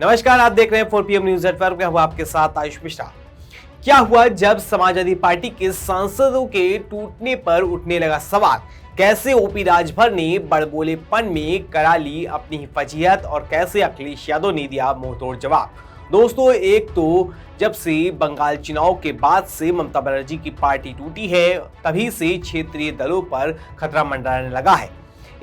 नमस्कार, आप देख रहे हैं 4PM न्यूज नेटवर्क। मैं हूं आपके साथ आयुष मिश्रा। क्या हुआ जब समाजवादी पार्टी के सांसदों के टूटने पर उठने लगा सवाल? कैसे ओपी राजभर ने बड़बोलेपन में करा ली अपनी फजीहत और कैसे अखिलेश यादव ने दिया मुंहतोड़ जवाब? दोस्तों, एक तो जब से बंगाल चुनाव के बाद से ममता बनर्जी की पार्टी टूटी है, तभी से क्षेत्रीय दलों पर खतरा मंडराने लगा है।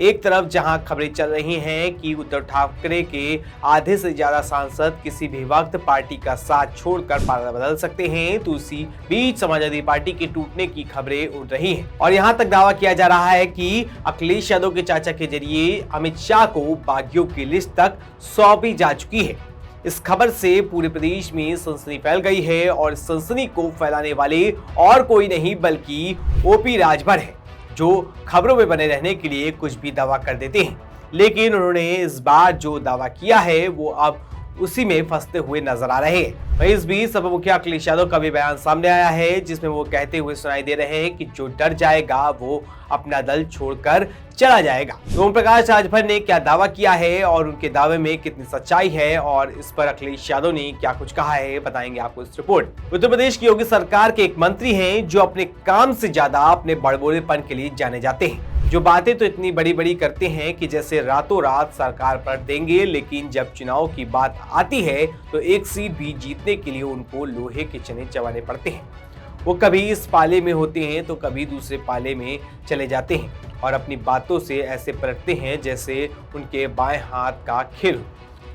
एक तरफ जहां खबरें चल रही हैं कि उद्धव ठाकरे के आधे से ज्यादा सांसद किसी भी वक्त पार्टी का साथ छोड़कर पार्टी बदल सकते हैं, तो उसी बीच समाजवादी पार्टी के टूटने की खबरें उड़ रही हैं और यहां तक दावा किया जा रहा है कि अखिलेश यादव के चाचा के जरिए अमित शाह को बागियों की लिस्ट तक सौंपी जा चुकी है। इस खबर से पूरे प्रदेश में सनसनी फैल गई है और सनसनी को फैलाने वाले और कोई नहीं बल्कि ओपी राजभर है, जो खबरों में बने रहने के लिए कुछ भी दावा कर देते हैं। लेकिन उन्होंने इस बार जो दावा किया है वो अब उसी में फंसते हुए नजर आ रहे हैं। वहीं इस बीच सपा मुखिया अखिलेश यादव का भी बयान सामने आया है, जिसमें वो कहते हुए सुनाई दे रहे हैं कि जो डर जाएगा वो अपना दल छोड़कर चला जाएगा। तो ओम प्रकाश राजभर ने क्या दावा किया है और उनके दावे में कितनी सच्चाई है और इस पर अखिलेश यादव ने क्या कुछ कहा है, बताएंगे आपको इस रिपोर्ट। उत्तर प्रदेश की योगी सरकार के एक मंत्री हैं जो अपने काम से ज्यादा अपने बड़बोलेपन के लिए जाने जाते हैं, जो बातें तो इतनी बड़ी बड़ी करते हैं कि जैसे रातों रात सरकार पलट देंगे, लेकिन जब चुनाव की बात आती है तो एक सीट भी जीतने के लिए उनको लोहे के चने चबाने पड़ते हैं। वो कभी इस पाले में होते हैं तो कभी दूसरे पाले में चले जाते हैं और अपनी बातों से ऐसे पलटते हैं जैसे उनके बाएं हाथ का खेल हो।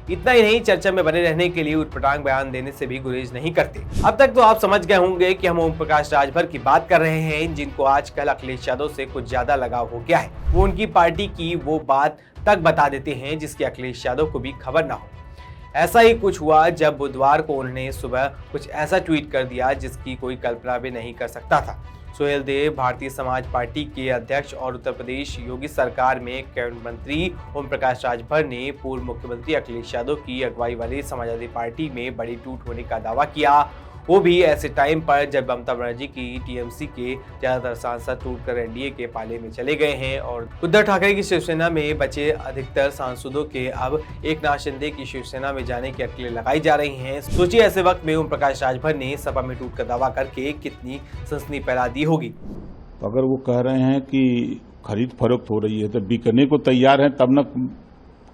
इतना ही नहीं, चर्चा में बने रहने के लिए उटपटांग बयान देने से भी गुरेज नहीं करते। अब तक तो आप समझ गए होंगे कि हम ओम प्रकाश राजभर की बात कर रहे हैं, जिनको आजकल अखिलेश यादव से कुछ ज्यादा लगाव हो गया है। वो उनकी पार्टी की वो बात तक बता देते हैं जिसकी अखिलेश यादव को भी खबर ना हो। ऐसा ही कुछ हुआ जब बुधवार को उन्होंने सुबह कुछ ऐसा ट्वीट कर दिया जिसकी कोई कल्पना भी नहीं कर सकता था। सुहेल देव भारतीय समाज पार्टी के अध्यक्ष और उत्तर प्रदेश योगी सरकार में कैबिनेट मंत्री ओम प्रकाश राजभर ने पूर्व मुख्यमंत्री अखिलेश यादव की अगुवाई वाली समाजवादी पार्टी में बड़ी टूट होने का दावा किया, वो भी ऐसे टाइम पर जब ममता बनर्जी की टीएमसी के ज्यादातर सांसद टूटकर एनडीए के पाले में चले गए हैं और उद्धव ठाकरे की शिवसेना में बचे अधिकतर सांसदों के अब एकनाथ शिंदे की शिवसेना में जाने की अटकलें लगाई जा रही हैं। सोचिए ऐसे वक्त में ओम प्रकाश राजभर ने सपा में टूट का दावा करके कितनी सनसनी फैला दी होगी। तो अगर वो कह रहे हैं कि खरीद फरोख्त हो रही है तो बिकने को तैयार है तब न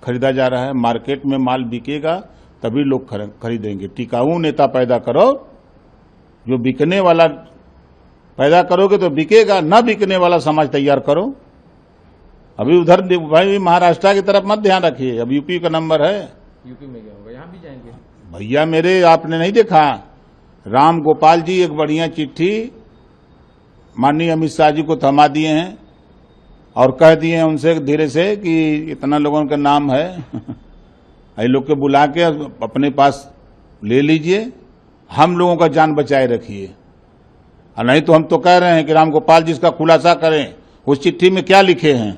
खरीदा जा रहा है। मार्केट में माल बिकेगा तभी लोग खरीदेंगे। टिकाऊ नेता पैदा करो, जो बिकने वाला पैदा करोगे तो बिकेगा, ना बिकने वाला समाज तैयार करो। अभी उधर भाई महाराष्ट्र की तरफ मत ध्यान रखिए, अब यूपी का नंबर है। यूपी में क्या होगा, यहाँ भी जाएंगे भैया मेरे। आपने नहीं देखा, राम गोपाल जी एक बढ़िया चिट्ठी माननीय अमित शाह जी को थमा दिए हैं और कह दिए हैं उनसे धीरे से कि इतना लोगों का नाम है ये लोग के बुला के अपने पास ले लीजिए, हम लोगों का जान बचाए रखिए। और नहीं तो हम तो कह रहे हैं कि राम गोपाल जी इसका खुलासा करें, उस चिट्ठी में क्या लिखे हैं।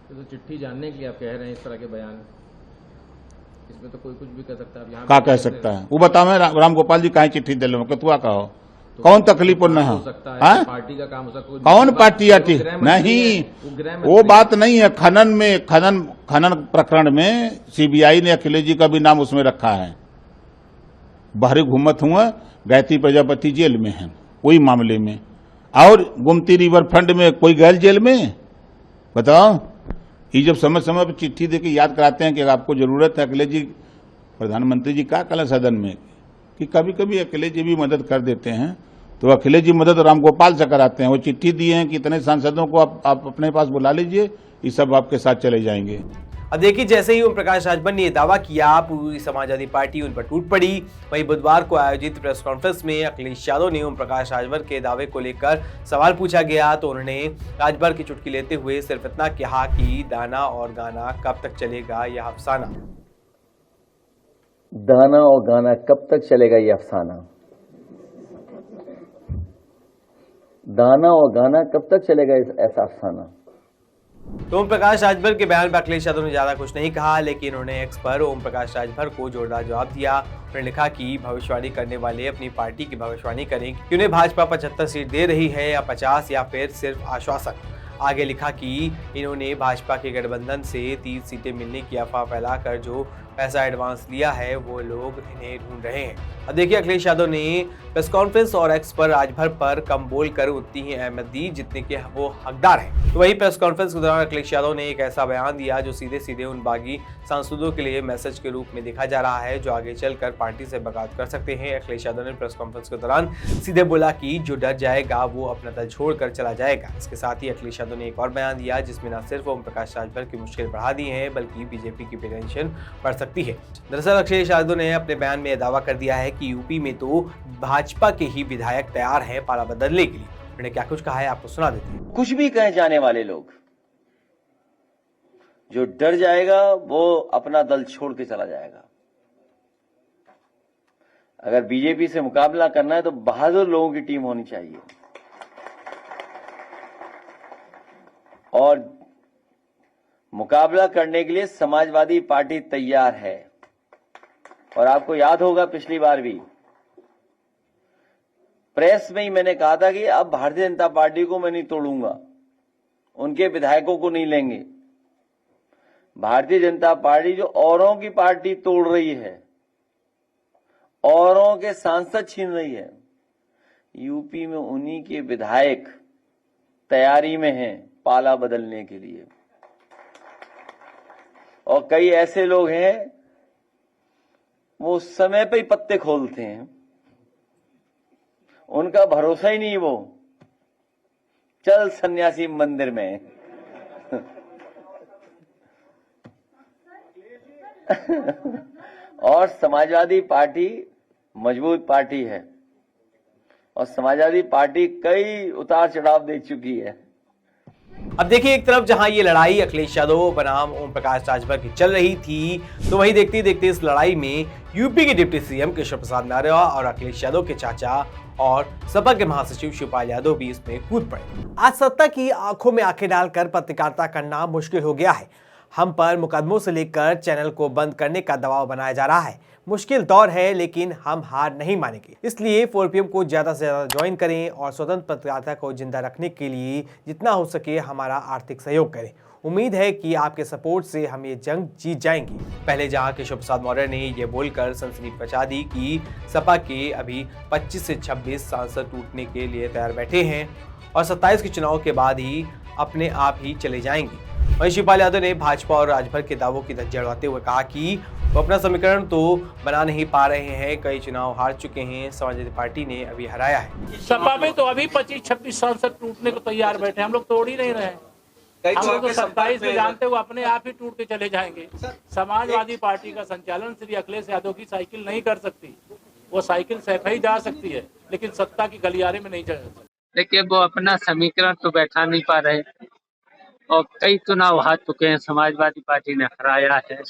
तो चिट्ठी जानने के लिए आप कह रहे हैं इस तरह के बयान, इसमें तो कोई कुछ भी कह सकता है। क्या कह सकता है वो बताओ। मैं राम गोपाल जी कहीं चिट्ठी दे लो, कतुआ कहो, तो कौन तकलीफ न हो सकता है। पार्टी का काम हो सकता है, कौन पार्टी आती नहीं, वो बात नहीं है। खनन प्रकरण में सीबीआई ने अखिलेश जी का भी नाम उसमें रखा है। बाहरी घूमत हुआ, गायत्री प्रजापति जेल में है वही मामले में, और गोमती रिवर फ्रंट में कोई गैर जेल में। बताओ, ये जब समय समय पर चिट्ठी देके याद कराते हैं कि आपको जरूरत है अखिलेश जी, प्रधानमंत्री जी का कल सदन में कि कभी कभी अखिलेश जी भी मदद कर देते हैं, तो अखिलेश जी मदद राम गोपाल से कराते हैं। वो चिट्ठी दिए हैं कि इतने सांसदों को आप अपने पास बुला लीजिए, ये सब आपके साथ चले जाएंगे। अब देखिए, जैसे ही ओम प्रकाश राजभर ने यह दावा किया, पूरी समाजवादी पार्टी उन पर टूट पड़ी। वहीं बुधवार को आयोजित प्रेस कॉन्फ्रेंस में अखिलेश यादव ने ओम प्रकाश राजभर के दावे को लेकर सवाल पूछा गया तो उन्होंने राजभर की चुटकी लेते हुए सिर्फ इतना कहा कि दाना और गाना कब तक चलेगा यह अफसाना। दाना और गाना कब तक चलेगा ये अफसाना, दाना और गाना कब तक चलेगा ऐसा अफसाना। तो ओम प्रकाश राजभर के बयान पर अखिलेश यादव ने ज्यादा कुछ नहीं कहा, लेकिन उन्होंने एक्स पर ओम प्रकाश राजभर को जोरदार जवाब दिया। उन्होंने लिखा कि भविष्यवाणी करने वाले अपनी पार्टी की भविष्यवाणी करें कि उन्हें भाजपा 75 सीट दे रही है या 50 या फिर सिर्फ आश्वासन। आगे लिखा कि इन्होंने भाजपा के गठबंधन से 30 सीटें मिलने की अफवाह फैलाकर जो पैसा एडवांस लिया है वो लोग इन्हें ढूंढ रहे हैं। अब देखिए, अखिलेश यादव ने प्रेस कॉन्फ्रेंस और एक्स पर राजभर पर कम बोलकर उतनी ही अहमियत दी जितने के वो हकदार हैं। तो वही प्रेस कॉन्फ्रेंस के दौरान अखिलेश यादव ने एक ऐसा बयान दिया जो सीधे सीधे उन बागी सांसदों के लिए मैसेज के रूप में देखा जा रहा है जो आगे चलकर पार्टी से बगावत कर सकते हैं। अखिलेश यादव ने प्रेस कॉन्फ्रेंस के दौरान सीधे बोला कि जो डर जाएगा वो अपना दल छोड़कर चला जाएगा। इसके साथ ही अखिलेश यादव ने एक और बयान दिया जिसमें न सिर्फ ओम प्रकाश राजभर की मुश्किल बढ़ा दी है बल्कि बीजेपी की भी टेंशन बढ़ सकती है। दरअसल अखिलेश यादव ने अपने बयान में दावा कर दिया है कि यूपी में तो भाजपा के ही विधायक तैयार हैं पाला बदलने के लिए। उन्होंने क्या कुछ कहा है आपको सुना देते हैं। कुछ भी कहे जाने वाले लोग, जो डर जाएगा वो अपना दल छोड़ के चला जाएगा। अगर बीजेपी से मुकाबला करना है तो बहादुर लोगों की टीम होनी चाहिए और मुकाबला करने के लिए समाजवादी पार्टी तैयार है। और आपको याद होगा पिछली बार भी प्रेस में ही मैंने कहा था कि अब भारतीय जनता पार्टी को मैं नहीं तोड़ूंगा, उनके विधायकों को नहीं लेंगे। भारतीय जनता पार्टी जो औरों की पार्टी तोड़ रही है, औरों के सांसद छीन रही है, यूपी में उन्हीं के विधायक तैयारी में हैं पाला बदलने के लिए। और कई ऐसे लोग हैं वो समय पे ही पत्ते खोलते हैं, उनका भरोसा ही नहीं। वो चल सन्यासी मंदिर में और समाजवादी पार्टी मजबूत पार्टी है और समाजवादी पार्टी कई उतार चढ़ाव देख चुकी है। अब देखिए, एक तरफ जहां ये लड़ाई अखिलेश यादव बनाम ओम प्रकाश राजभर की चल रही थी, तो वहीं देखते देखते इस लड़ाई में यूपी के डिप्टी सीएम केशव प्रसाद मौर्य और अखिलेश यादव के चाचा और सपा के महासचिव शिवपाल यादव भी इसमें कूद पड़े। आज सत्ता की आंखों में आंखें डालकर पत्रकारिता करना मुश्किल हो गया है। हम पर मुकदमों से लेकर चैनल को बंद करने का दबाव बनाया जा रहा है। मुश्किल दौर है लेकिन हम हार नहीं मानेंगे। इसलिए 4PM को ज्यादा से ज्यादा ज्वाइन करें और स्वतंत्र पत्रकारिता को जिंदा रखने के लिए जितना हो सके हमारा आर्थिक सहयोग करें। उम्मीद है कि आपके सपोर्ट से हम ये जंग जीत जाएंगे। पहले जहां केशव प्रसाद मौर्य ने ये बोलकर सनसनी मचा दी कि सपा के अभी 25 से 26 सांसद टूटने के लिए तैयार बैठे हैं और 27 के चुनाव के बाद ही अपने आप ही चले जाएंगे। वहीं शिवपाल यादव ने भाजपा और राजभर के दावों की धज्जियां उड़ाते हुए कहा कि वो अपना समीकरण तो बना नहीं पा रहे हैं, कई चुनाव हार चुके हैं, समाजवादी पार्टी ने अभी हराया है। सपा में तो अभी 25-26 सांसद टूटने को तैयार बैठे, हम लोग तोड़ ही नहीं रहे। हम लोग तो 27 में जानते हुए अपने आप ही टूट के चले जाएंगे। समाजवादी पार्टी का संचालन श्री अखिलेश यादव की साइकिल नहीं कर सकती। वो साइकिल सैफे ही जा सकती है लेकिन सत्ता की गलियारे में नहीं जा सकती। देखिए, वो अपना समीकरण तो बैठा नहीं पा रहे और कई चुनाव हार चुके हैं, समाजवादी पार्टी ने हराया है।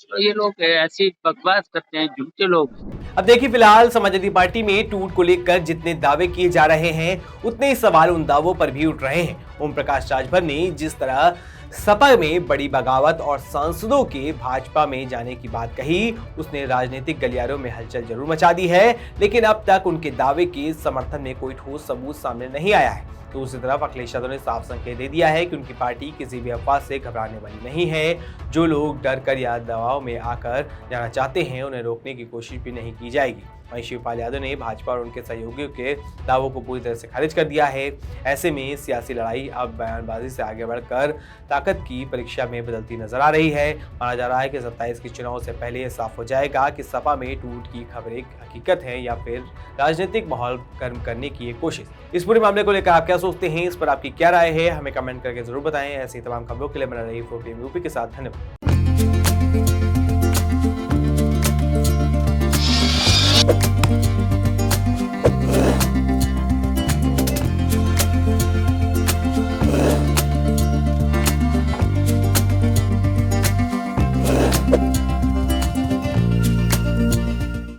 तो ये लोग ऐसी बकवास करते हैं, झूठे लोग। अब देखिए, फिलहाल समाजवादी पार्टी में टूट को लेकर जितने दावे किए जा रहे हैं उतने ही सवाल उन दावों पर भी उठ रहे हैं। ओम प्रकाश राजभर ने जिस तरह सपा में बड़ी बगावत और सांसदों के भाजपा में जाने की बात कही, उसने राजनीतिक गलियारों में हलचल जरूर मचा दी है, लेकिन अब तक उनके दावे के समर्थन में कोई ठोस सबूत सामने नहीं आया है। तो दूसरी तरफ अखिलेश यादव ने साफ संकेत दे दिया है कि उनकी पार्टी किसी भी अफवाह से घबराने वाली नहीं है। जो लोग डर कर या दबाव में आकर जाना चाहते हैं उन्हें रोकने की कोशिश भी नहीं की जाएगी। वहीं शिवपाल यादव ने भाजपा और उनके सहयोगियों के दावों को पूरी तरह से खारिज कर दिया है। ऐसे में सियासी लड़ाई अब बयानबाजी से आगे बढ़कर ताकत की परीक्षा में बदलती नजर आ रही है। माना जा रहा है कि 27 के चुनाव से पहले यह साफ हो जाएगा कि सपा में टूट की खबर एक हकीकत है या फिर राजनीतिक माहौल गर्म करने की एक कोशिश। इस पूरे मामले को लेकर आप क्या सोचते हैं, इस पर आपकी क्या राय है, हमें कमेंट करके जरूर बताएं। ऐसी तमाम खबरों के लिए बना रही 4PM यूपी के साथ। धन्यवाद।